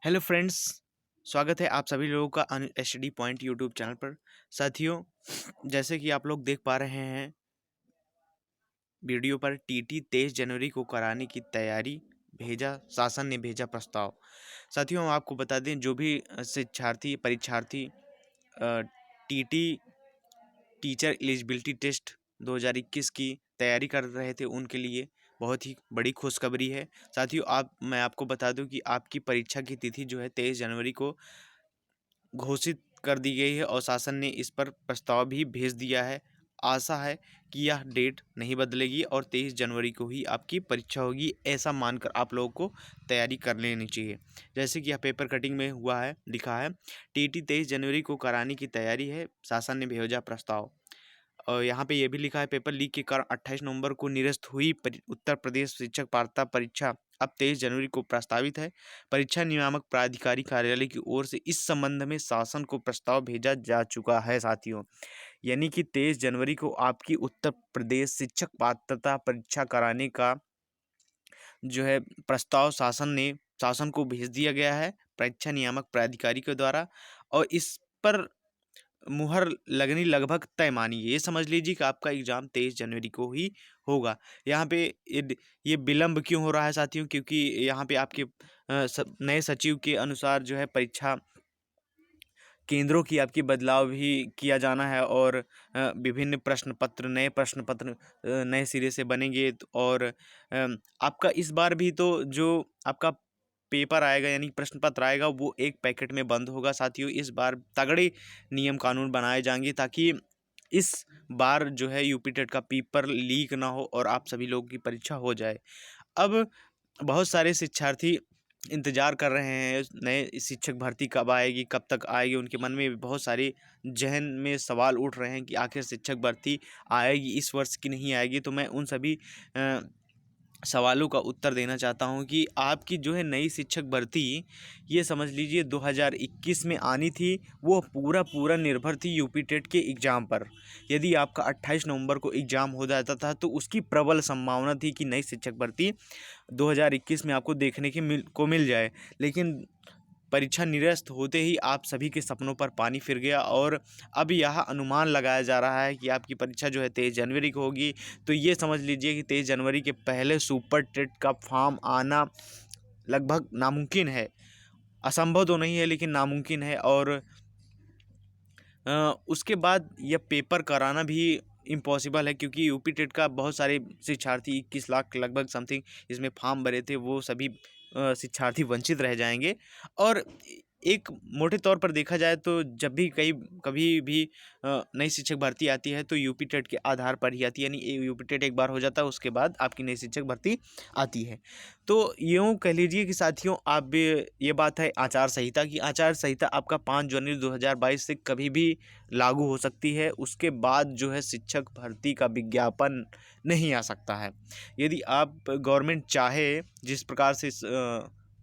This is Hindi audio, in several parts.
हेलो फ्रेंड्स, स्वागत है आप सभी लोगों का स्टडी पॉइंट यूट्यूब चैनल पर। साथियों, जैसे कि आप लोग देख पा रहे हैं वीडियो पर, टीटी 23 जनवरी को कराने की तैयारी, भेजा शासन ने भेजा प्रस्ताव। साथियों, हम आपको बता दें जो भी शिक्षार्थी परीक्षार्थी टीटी टीचर एलिजिबिलिटी टेस्ट 2021 की तैयारी कर रहे थे उनके लिए बहुत ही बड़ी खुशखबरी है। साथियों, मैं आपको बता दूं कि आपकी परीक्षा की तिथि जो है 23 जनवरी को घोषित कर दी गई है और शासन ने इस पर प्रस्ताव भी भेज दिया है। आशा है कि यह डेट नहीं बदलेगी और 23 जनवरी को ही आपकी परीक्षा होगी, ऐसा मानकर आप लोगों को तैयारी कर लेनी चाहिए। जैसे कि यह पेपर कटिंग में हुआ है, लिखा है टीटी 23 जनवरी को कराने की तैयारी है, शासन ने भेजा प्रस्ताव। और यहाँ पे ये भी लिखा है पेपर लीक के कारण 28 नवंबर को निरस्त हुई उत्तर प्रदेश शिक्षक पात्रता परीक्षा अब 23 जनवरी को प्रस्तावित है। परीक्षा नियामक प्राधिकारी कार्यालय की ओर से इस संबंध में शासन को प्रस्ताव भेजा जा चुका है। साथियों, यानी कि 23 जनवरी को आपकी उत्तर प्रदेश शिक्षक पात्रता परीक्षा कराने का जो है प्रस्ताव शासन को भेज दिया गया है परीक्षा नियामक प्राधिकारी के द्वारा। और इस पर मुहर लगनी लगभग तय मानिए। ये समझ लीजिए कि आपका एग्जाम 23 जनवरी को ही होगा। यहाँ पे ये विलंब क्यों हो रहा है साथियों? क्योंकि यहाँ पे आपके नए सचिव के अनुसार जो है परीक्षा केंद्रों की आपकी बदलाव भी किया जाना है और विभिन्न नए प्रश्न पत्र नए सिरे से बनेंगे। और आपका इस बार भी तो जो आपका पेपर आएगा यानी प्रश्न पत्र आएगा वो एक पैकेट में बंद होगा। साथियों, इस बार तगड़े नियम कानून बनाए जाएंगे ताकि इस बार जो है यूपी टेट का पेपर लीक ना हो और आप सभी लोगों की परीक्षा हो जाए। अब बहुत सारे शिक्षार्थी इंतजार कर रहे हैं नए शिक्षक भर्ती कब आएगी, कब तक आएगी। उनके मन में बहुत सारे जहन में सवाल उठ रहे हैं कि आखिर शिक्षक भर्ती आएगी इस वर्ष की नहीं आएगी। तो मैं उन सभी सवालों का उत्तर देना चाहता हूं कि आपकी जो है नई शिक्षक भर्ती, ये समझ लीजिए 2021 में आनी थी, वो पूरा निर्भर थी यूपी टेट के एग्ज़ाम पर। यदि आपका 28 नवंबर को एग्ज़ाम हो जाता था तो उसकी प्रबल संभावना थी कि नई शिक्षक भर्ती 2021 में आपको देखने की मिल जाए। लेकिन परीक्षा निरस्त होते ही आप सभी के सपनों पर पानी फिर गया और अब यह अनुमान लगाया जा रहा है कि आपकी परीक्षा जो है 23 जनवरी को होगी। तो ये समझ लीजिए कि 23 जनवरी के पहले सुपर टेट का फॉर्म आना लगभग नामुमकिन है। असंभव तो नहीं है लेकिन नामुमकिन है। और उसके बाद यह पेपर कराना भी इम्पॉसिबल है क्योंकि यूपी टेट का बहुत सारे शिक्षार्थी 21 लाख लगभग समथिंग इसमें फॉर्म भरे थे, वो सभी शिक्षार्थी वंचित रह जाएंगे। और एक मोटे तौर पर देखा जाए तो जब भी कभी भी नई शिक्षक भर्ती आती है तो यूपी टेट के आधार पर ही आती है, यानी यूपी टेट एक बार हो जाता है उसके बाद आपकी नई शिक्षक भर्ती आती है। तो यूँ कह लीजिए कि साथियों, आप ये बात है आचार संहिता की। आचार संहिता आपका 5 जनवरी 2022 से कभी भी लागू हो सकती है। उसके बाद जो है शिक्षक भर्ती का विज्ञापन नहीं आ सकता है। यदि आप गवर्नमेंट चाहे, जिस प्रकार से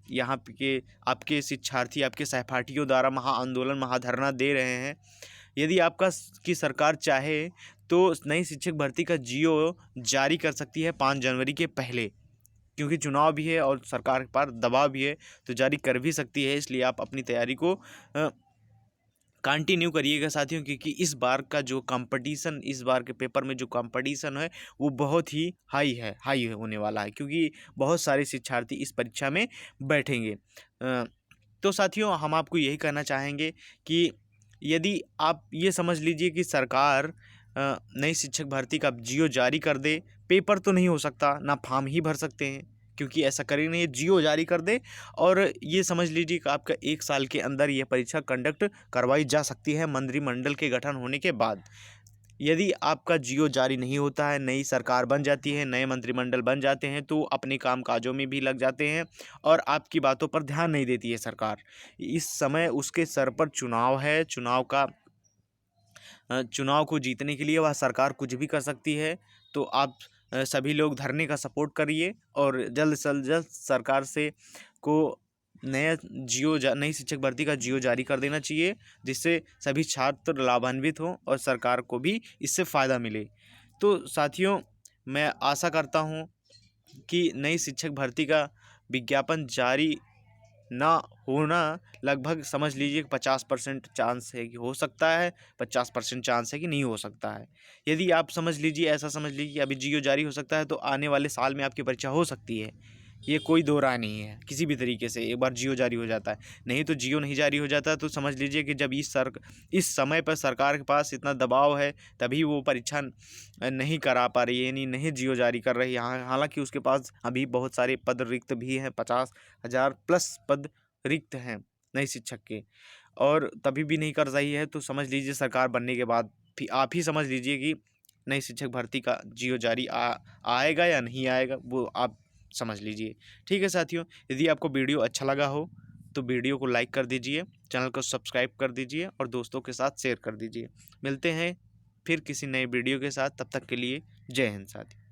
यहाँ के आपके शिक्षार्थी आपके सहपाठियों द्वारा महाआंदोलन महाधरना दे रहे हैं, यदि आपका की सरकार चाहे तो नई शिक्षक भर्ती का जीओ जारी कर सकती है 5 जनवरी के पहले, क्योंकि चुनाव भी है और सरकार पर दबाव भी है तो जारी कर भी सकती है। इसलिए आप अपनी तैयारी को कंटिन्यू करिएगा साथियों, क्योंकि इस बार का जो कंपटीशन, इस बार के पेपर में जो कंपटीशन है वो बहुत ही हाई होने वाला है, क्योंकि बहुत सारे शिक्षार्थी इस परीक्षा में बैठेंगे। तो साथियों, हम आपको यही कहना चाहेंगे कि यदि आप ये समझ लीजिए कि सरकार नई शिक्षक भर्ती का जियो जारी कर दे, पेपर तो नहीं हो सकता, ना फॉर्म ही भर सकते हैं क्योंकि ऐसा करेंगे नहीं, जियो जारी कर दे और ये समझ लीजिए कि आपका 1 साल के अंदर ये परीक्षा कंडक्ट करवाई जा सकती है मंत्रिमंडल के गठन होने के बाद। यदि आपका जियो जारी नहीं होता है, नई सरकार बन जाती है, नए मंत्रिमंडल बन जाते हैं तो अपने काम काजों में भी लग जाते हैं और आपकी बातों पर ध्यान नहीं देती है सरकार। इस समय उसके सर पर चुनाव है, चुनाव को जीतने के लिए वह सरकार कुछ भी कर सकती है। तो आप सभी लोग धरने का सपोर्ट करिए और जल्द से जल्द सरकार से को नई शिक्षक भर्ती का जियो जारी कर देना चाहिए, जिससे सभी छात्र लाभान्वित हों और सरकार को भी इससे फ़ायदा मिले। तो साथियों, मैं आशा करता हूँ कि नई शिक्षक भर्ती का विज्ञापन जारी ना होना लगभग समझ लीजिए 50% चांस है कि हो सकता है, 50% चांस है कि नहीं हो सकता है। यदि आप समझ लीजिए, ऐसा समझ लीजिए कि अभी जियो जारी हो सकता है तो आने वाले साल में आपकी परीक्षा हो सकती है, ये कोई दो राय नहीं है किसी भी तरीके से। एक बार जियो जारी हो जाता है, नहीं तो जियो नहीं जारी हो जाता तो समझ लीजिए कि जब इस समय पर सरकार के पास इतना दबाव है तभी वो परीक्षा नहीं करा पा रही है, यानी नहीं जियो जारी कर रही है। हालांकि उसके पास अभी बहुत सारे पद रिक्त भी हैं, 50,000 प्लस पद रिक्त हैं नए शिक्षक के, और तभी भी नहीं कर रही है। तो समझ लीजिए सरकार बनने के बाद भी आप ही समझ लीजिए कि नई शिक्षक भर्ती का जियो जारी आएगा या नहीं आएगा, वो आप समझ लीजिए। ठीक है साथियों, यदि आपको वीडियो अच्छा लगा हो तो वीडियो को लाइक कर दीजिए, चैनल को सब्सक्राइब कर दीजिए और दोस्तों के साथ शेयर कर दीजिए। मिलते हैं फिर किसी नए वीडियो के साथ, तब तक के लिए जय हिंद साथियों।